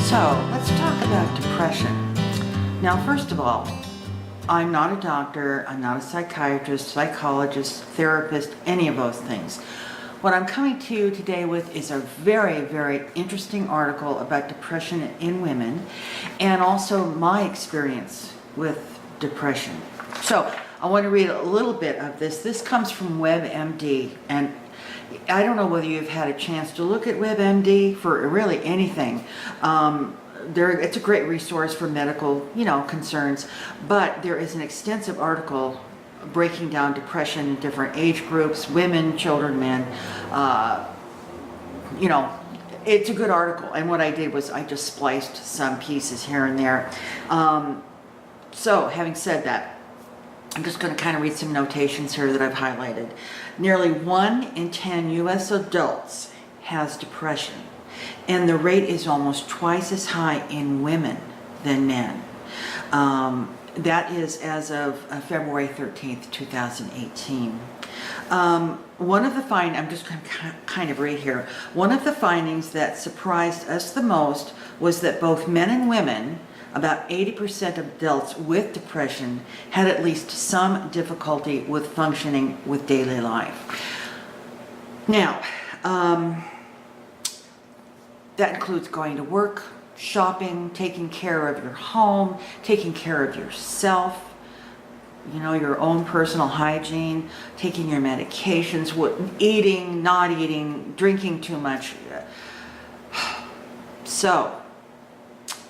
So let's talk about depression. Now, first of all, I'm not a doctor, I'm not a psychiatrist, psychologist, therapist, any of those things. What I'm coming to you today with is a very, very interesting article about depression in women and also my experience with depression. So I want to read a little bit of this. This comes from WebMD, and I don't know whether you've had a chance to look at WebMD for really anything. It's a great resource for medical, concerns, but there is an extensive article breaking down depression in different age groups, women, children, men. It's a good article, and what I did was I just spliced some pieces here and there. So having said that, I'm just going to kind of read some notations here that I've highlighted. Nearly 1 in 10 U.S. adults has depression, and the rate is almost twice as high in women than men. That is as of February 13th, 2018. One of the I'm just going to kind of read here. One of the findings that surprised us the most was that both men and women, about 80% of adults with depression, had at least some difficulty with functioning with daily life. Now, that includes going to work, shopping, taking care of your home, taking care of yourself, your own personal hygiene, taking your medications, eating, not eating, drinking too much. So,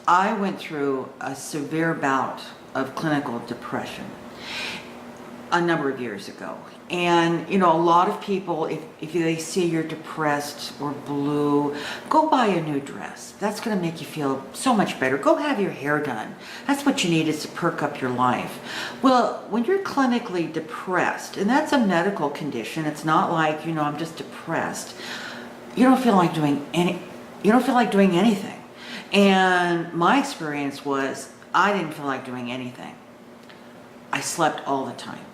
I went through a severe bout of clinical depression a number of years ago. And, a lot of people, if they see you're depressed or blue, go buy a new dress. That's going to make you feel so much better. Go have your hair done. That's what you need, is to perk up your life. Well, when you're clinically depressed, and that's a medical condition, it's not like, I'm just depressed. You don't feel like doing anything. And my experience was I didn't feel like doing anything. I slept all the time.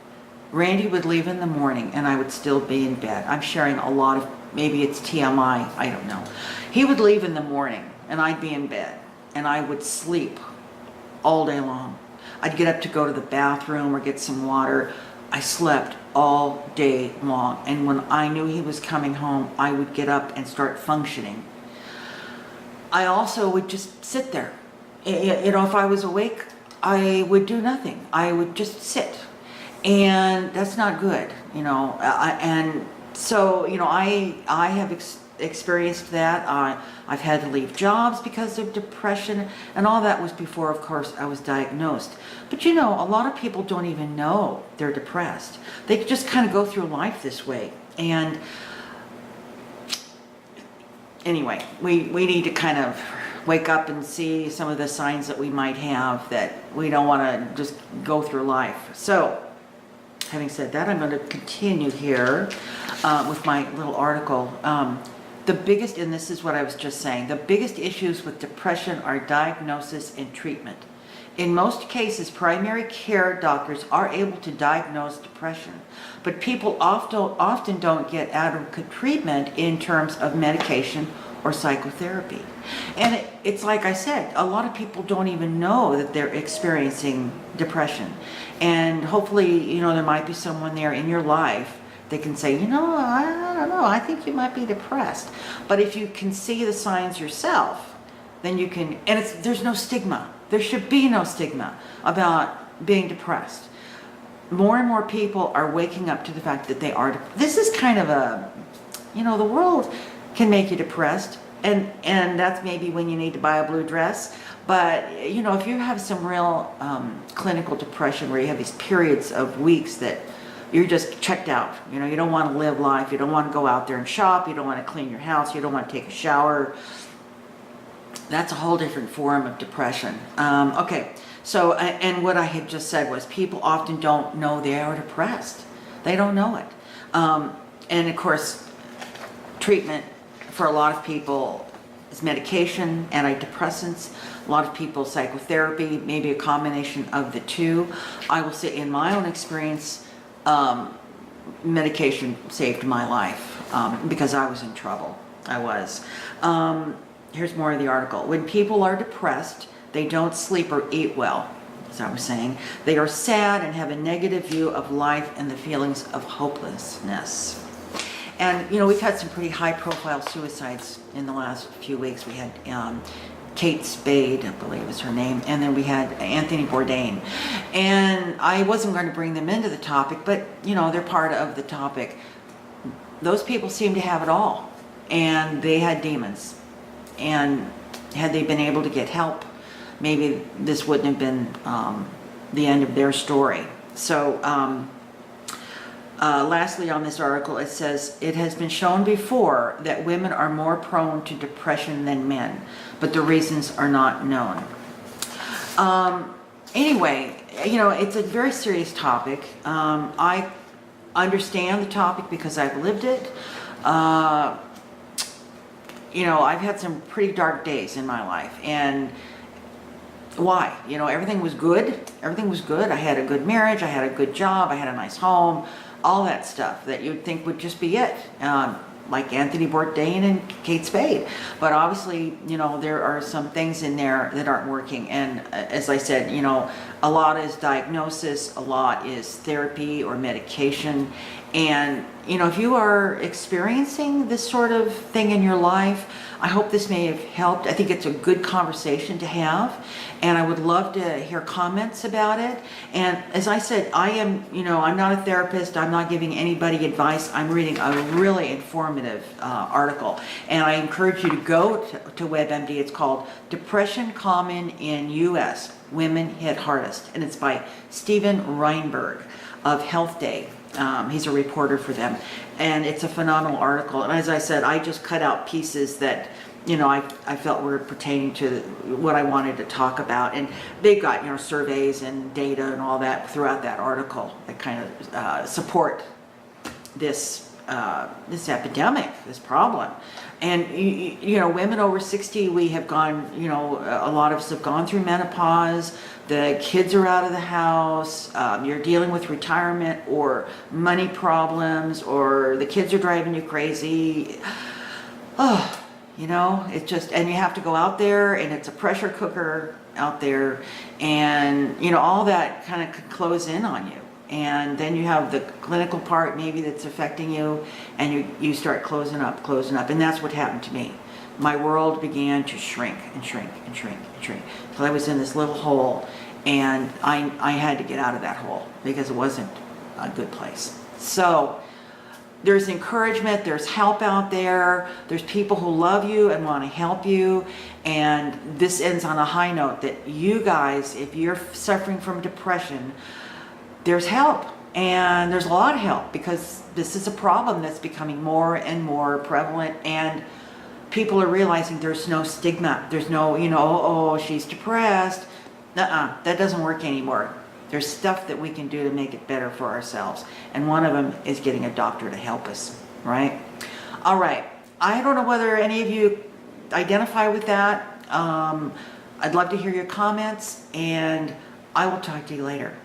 Randy would leave in the morning and I would still be in bed. I'm sharing a lot of, maybe it's TMI, I don't know. He would leave in the morning and I'd be in bed and I would sleep all day long. I'd get up to go to the bathroom or get some water. I slept all day long. And when I knew he was coming home, I would get up and start functioning. I also would just sit there. If I was awake, I would do nothing. I would just sit. And that's not good, and so, I have experienced that. I've had to leave jobs because of depression, and all that was before, of course, I was diagnosed. But, a lot of people don't even know they're depressed. They just kind of go through life this way. And anyway, we need to kind of wake up and see some of the signs that we might have, that we don't want to just go through life. So, having said that, I'm going to continue here with my little article. The biggest, and this is what I was just saying, the biggest issues with depression are diagnosis and treatment. In most cases, primary care doctors are able to diagnose depression, but people often don't get adequate treatment in terms of medication or psychotherapy. And it's like I said, a lot of people don't even know that they're experiencing depression. And hopefully, there might be someone there in your life that can say, I don't know, I think you might be depressed. But if you can see the signs yourself, then you can, and there's no stigma. There should be no stigma about being depressed. More and more people are waking up to the fact that they are. This is kind of the world can make you depressed, and that's maybe when you need to buy a blue dress. But if you have some real clinical depression where you have these periods of weeks that you're just checked out, you don't want to live life, you don't want to go out there and shop, you don't want to clean your house, you don't want to take a shower, that's a whole different form of depression. Okay, so and what I had just said was people often don't know they are depressed. They don't know it. And of course, treatment for a lot of people is medication, antidepressants. A lot of people, psychotherapy, maybe a combination of the two. I will say in my own experience, medication saved my life because I was in trouble. I was. here's more of the article. When people are depressed, they don't sleep or eat well, as I was saying. They are sad and have a negative view of life and the feelings of hopelessness. And, you know, we've had some pretty high-profile suicides in the last few weeks. We had Kate Spade, I believe is her name, and then we had Anthony Bourdain. And I wasn't going to bring them into the topic, but, you know, they're part of the topic. Those people seem to have it all, and they had demons. And had they been able to get help, maybe this wouldn't have been the end of their story. So, lastly on this article, it says, it has been shown before that women are more prone to depression than men, but the reasons are not known. Anyway, you know, it's a very serious topic. I understand the topic because I've lived it. You know, I've had some pretty dark days in my life, and why? You know, everything was good. Everything was good. I had a good marriage. I had a good job. I had a nice home. All that stuff that you'd think would just be it, like Anthony Bourdain and Kate Spade. But obviously, you know, there are some things in there that aren't working. And as I said, you know, a lot is diagnosis, a lot is therapy or medication. And, you know, if you are experiencing this sort of thing in your life, I hope this may have helped. I think it's a good conversation to have, and I would love to hear comments about it. And as I said, I am, you know, I'm not a therapist. I'm not giving anybody advice. I'm reading a really informative article, and I encourage you to go to WebMD. It's called Depression Common in U.S. Women Hit Hardest, and it's by Stephen Reinberg of Health Day. He's a reporter for them, and it's a phenomenal article. And as I said, I just cut out pieces that, you know, I felt were pertaining to what I wanted to talk about. And they've got, you know, surveys and data and all that throughout that article that kind of support this this epidemic, this problem. And you know, women over 60, we have gone, you know, a lot of us have gone through menopause. The kids are out of the house. You're dealing with retirement or money problems, or the kids are driving you crazy. Oh, you know, it's just, and you have to go out there, and it's a pressure cooker out there, and you know, all that kind of could close in on you. And then you have the clinical part maybe that's affecting you, and you start closing up, and that's what happened to me. My world began to shrink and shrink and shrink and shrink until I was in this little hole, and I had to get out of that hole because it wasn't a good place. So there's encouragement, there's help out there, there's people who love you and want to help you, and this ends on a high note that you guys, if you're suffering from depression, there's help, and there's a lot of help, because this is a problem that's becoming more and more prevalent, and people are realizing there's no stigma. There's no, you know, oh, she's depressed. That doesn't work anymore. There's stuff that we can do to make it better for ourselves, and one of them is getting a doctor to help us, right? All right. I don't know whether any of you identify with that. I'd love to hear your comments, and I will talk to you later.